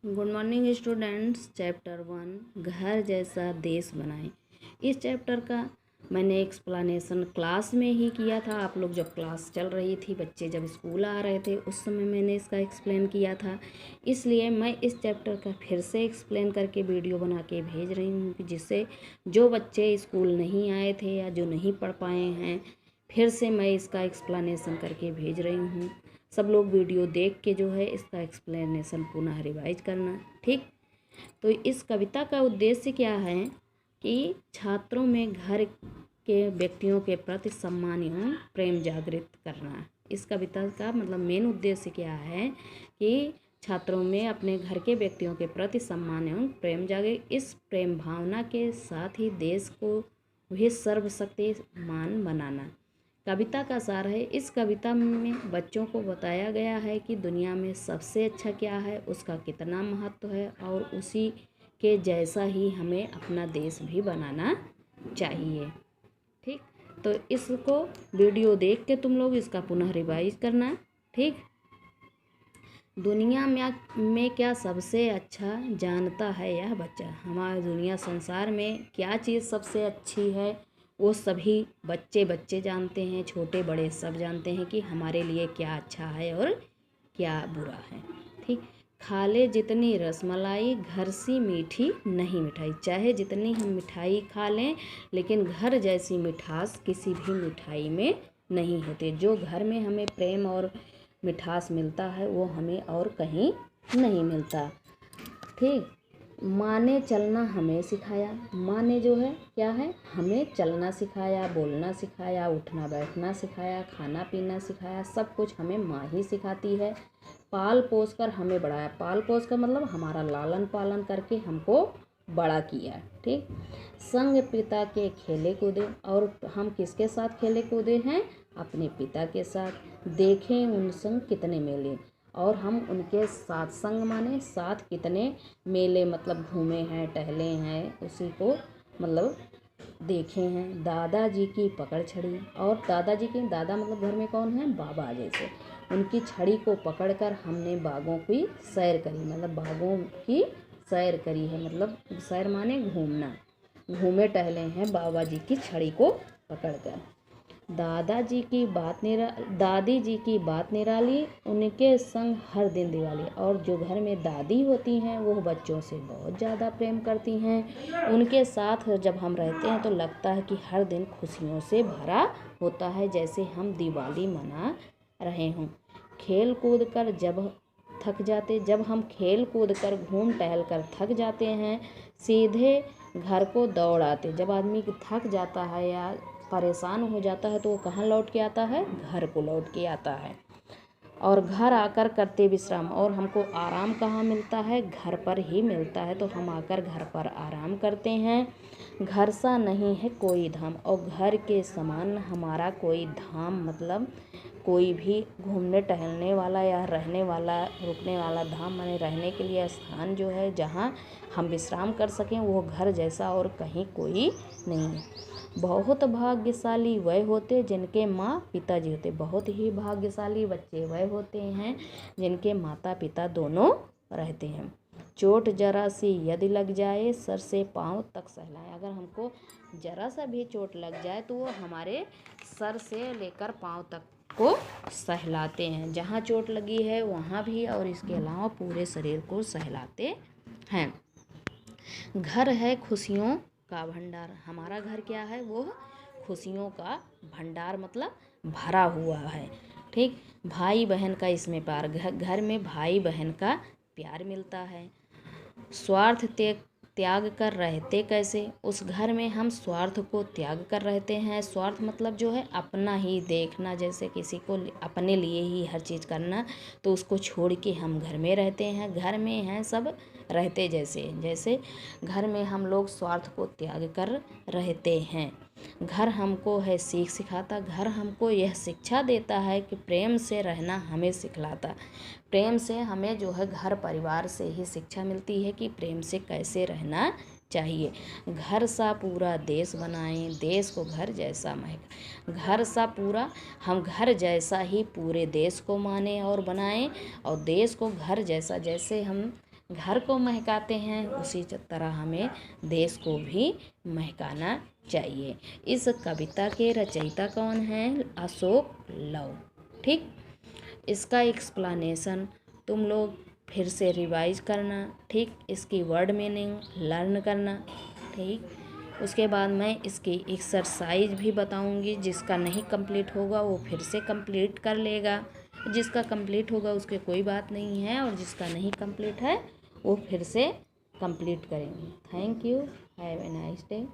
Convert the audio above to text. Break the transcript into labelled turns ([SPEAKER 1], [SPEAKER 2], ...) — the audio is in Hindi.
[SPEAKER 1] Good morning students. चैप्टर 1 घर जैसा देश बनाएं। इस चैप्टर का मैंने एक्सप्लेनेशन क्लास में ही किया था। आप लोग जब क्लास चल रही थी, बच्चे जब स्कूल आ रहे थे, उस समय मैंने इसका एक्सप्लेन किया था। इसलिए मैं इस चैप्टर का फिर से एक्सप्लेन करके वीडियो बना के भेज रही हूँ कि जिससे जो बच्चे स्कूल नहीं आए थे या जो नहीं पढ़ पाए हैं, फिर से मैं इसका एक्सप्लेनेशन करके भेज रही हूँ। सब लोग वीडियो देख के जो है इसका एक्सप्लेनेशन पुनः रिवाइज करना। ठीक, तो इस कविता का उद्देश्य क्या है कि छात्रों में घर के व्यक्तियों के प्रति सम्मान एवं प्रेम जागृत करना। इस कविता का मतलब मेन उद्देश्य क्या है कि छात्रों में अपने घर के व्यक्तियों के प्रति सम्मान एवं प्रेम जागृत, इस प्रेम भावना के साथ ही देश को भी सर्वशक्तिमान बनाना। कविता का सार है। इस कविता में बच्चों को बताया गया है कि दुनिया में सबसे अच्छा क्या है, उसका कितना महत्व है और उसी के जैसा ही हमें अपना देश भी बनाना चाहिए। ठीक, तो इसको वीडियो देख के तुम लोग इसका पुनः रिवाइज करना। ठीक, दुनिया में क्या सबसे अच्छा जानता है यह बच्चा। हमारी दुनिया संसार में क्या चीज़ सबसे अच्छी है, वो सभी बच्चे जानते हैं, छोटे बड़े सब जानते हैं कि हमारे लिए क्या अच्छा है और क्या बुरा है। ठीक, खा ले जितनी रसमलाई, घर सी मीठी नहीं मिठाई। चाहे जितनी हम मिठाई खा लें, लेकिन घर जैसी मिठास किसी भी मिठाई में नहीं होती। जो घर में हमें प्रेम और मिठास मिलता है वो हमें और कहीं नहीं मिलता। ठीक, माँ ने चलना हमें सिखाया। माँ ने जो है क्या है, हमें चलना सिखाया, बोलना सिखाया, उठना बैठना सिखाया, खाना पीना सिखाया। सब कुछ हमें माँ ही सिखाती है। पाल पोस कर हमें बढ़ाया। पाल पोस कर मतलब हमारा लालन पालन करके हमको बड़ा किया। ठीक, संग पिता के खेले कूदे, और हम किसके साथ खेले कूदे हैं, अपने पिता के साथ। देखें उन संग कितने मेले, और हम उनके साथ, संग माने साथ, कितने मेले मतलब घूमे हैं, टहले हैं, उसी को मतलब देखे हैं। दादाजी की पकड़ छड़ी, और दादाजी के, दादा मतलब घर में कौन है, बाबा जैसे, उनकी छड़ी को पकड़कर हमने बागों की सैर करी। मतलब बागों की सैर करी है, मतलब सैर माने घूमना, घूमे टहले हैं बाबा जी की छड़ी को पकड़कर। दादाजी की बात दादी जी की बात निराली, उनके संग हर दिन दिवाली। और जो घर में दादी होती हैं वो बच्चों से बहुत ज़्यादा प्रेम करती हैं। उनके साथ जब हम रहते हैं तो लगता है कि हर दिन खुशियों से भरा होता है, जैसे हम दिवाली मना रहे हों। खेल कूद कर जब हम खेल कूद कर घूम टहल कर थक जाते हैं, सीधे घर को दौड़ आते। जब आदमी थक जाता है या परेशान हो जाता है तो वो कहाँ लौट के आता है, घर को लौट के आता है। और घर आकर करते विश्राम, और हमको आराम कहाँ मिलता है, घर पर ही मिलता है। तो हम आकर घर पर आराम करते हैं। घर सा नहीं है कोई धाम, और घर के समान हमारा कोई धाम मतलब कोई भी घूमने टहलने वाला या रहने वाला, रुकने वाला धाम माने रहने के लिए स्थान जो है जहाँ हम विश्राम कर सकें, वो घर जैसा और कहीं कोई नहीं है। बहुत भाग्यशाली वह होते जिनके माँ पिताजी होते। बहुत ही भाग्यशाली बच्चे वह होते हैं जिनके माता पिता दोनों रहते हैं। चोट जरा सी यदि लग जाए, सर से पाँव तक सहलाए। अगर हमको जरा सा भी चोट लग जाए तो वो हमारे सर से लेकर पाँव तक को सहलाते हैं। जहाँ चोट लगी है वहाँ भी, और इसके अलावा पूरे शरीर को सहलाते हैं। घर है खुशियों का भंडार। हमारा घर क्या है, वो खुशियों का भंडार मतलब भरा हुआ है। ठीक, भाई बहन का इसमें प्यार, घर में भाई बहन का प्यार मिलता है। स्वार्थ त्याग कर रहते कैसे, उस घर में हम स्वार्थ को त्याग कर रहते हैं। स्वार्थ मतलब जो है अपना ही देखना, जैसे किसी को अपने लिए ही हर चीज़ करना, तो उसको छोड़ के हम घर में रहते हैं। घर में हैं सब रहते जैसे घर में हम लोग स्वार्थ को त्याग कर रहते हैं। घर हमको है सीख सिखाता। घर हमको यह शिक्षा देता है कि प्रेम से रहना हमें सिखलाता। प्रेम से हमें जो है घर परिवार से ही शिक्षा मिलती है कि प्रेम से कैसे रहना चाहिए। घर सा पूरा देश बनाएं, देश को घर जैसा महक। घर सा पूरा, हम घर जैसा ही पूरे देश को माने और बनाएं, और देश को घर जैसा, जैसे हम घर को महकाते हैं उसी तरह हमें देश को भी महकाना चाहिए। इस कविता के रचयिता कौन हैं? अशोक लव। ठीक, इसका एक्सप्लेनेशन तुम लोग फिर से रिवाइज करना। ठीक, इसकी वर्ड मीनिंग लर्न करना। ठीक, उसके बाद मैं इसकी एक्सरसाइज भी बताऊंगी। जिसका नहीं कंप्लीट होगा वो फिर से कंप्लीट कर लेगा, जिसका कंप्लीट होगा उसके कोई बात नहीं है, और जिसका नहीं कंप्लीट है वो फिर से कंप्लीट करेंगे। Thank you, have a nice day.